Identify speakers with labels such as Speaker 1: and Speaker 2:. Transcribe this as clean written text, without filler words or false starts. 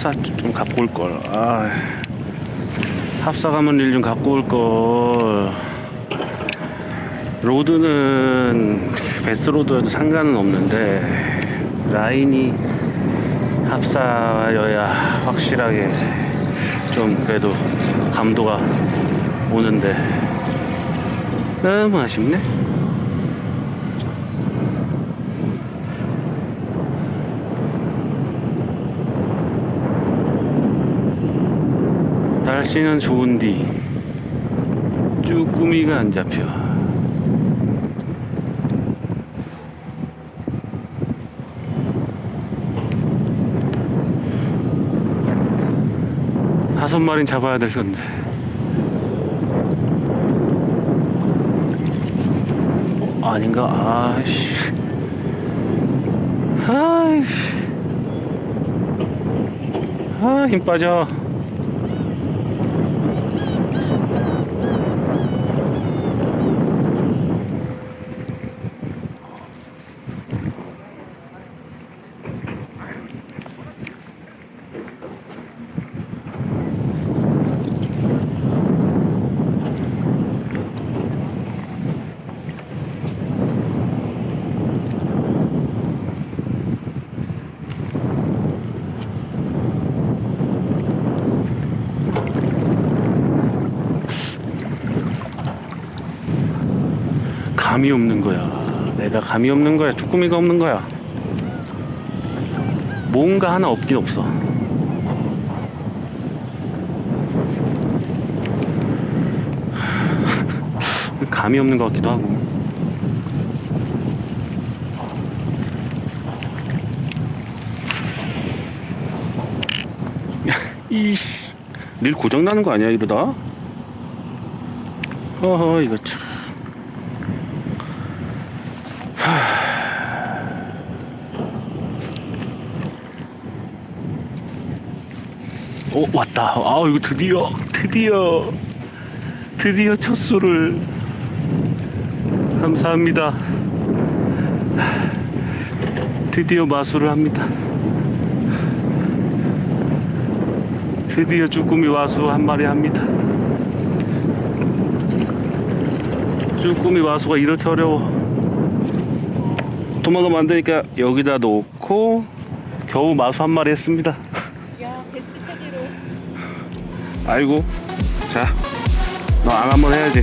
Speaker 1: 합사 좀 갖고 올걸. 아, 합사 가면 릴 좀 갖고 올걸. 로드는 베스로드여도 상관은 없는데 라인이 합사여야 확실하게 좀 그래도 감도가 오는데 너무 아쉽네. 날씨는 좋은디 쭈꾸미가 안 잡혀. 다섯 마리는 잡아야 될 건데. 아닌가? 아이씨. 아이씨. 아, 힘 빠져. 감이 없는 거야. 내가 감이 없는 거야. 쭈꾸미가 없는 거야. 뭔가 하나 없긴 없어. 감이 없는 것 같기도 하고. 이씨, 릴 고장 나는 거 아니야 이러다? 허허, 이거 참. 오, 왔다. 아, 이거 드디어 첫 수를. 감사합니다. 드디어 마수를 합니다. 드디어 쭈꾸미 마수 한 마리 합니다. 쭈꾸미 마수가 이렇게 어려워. 도망가면 안 되니까 여기다 놓고 겨우 마수 한 마리 했습니다.
Speaker 2: 야, 베스 차기로.
Speaker 1: 아이고, 자, 너 안 한번 해야지.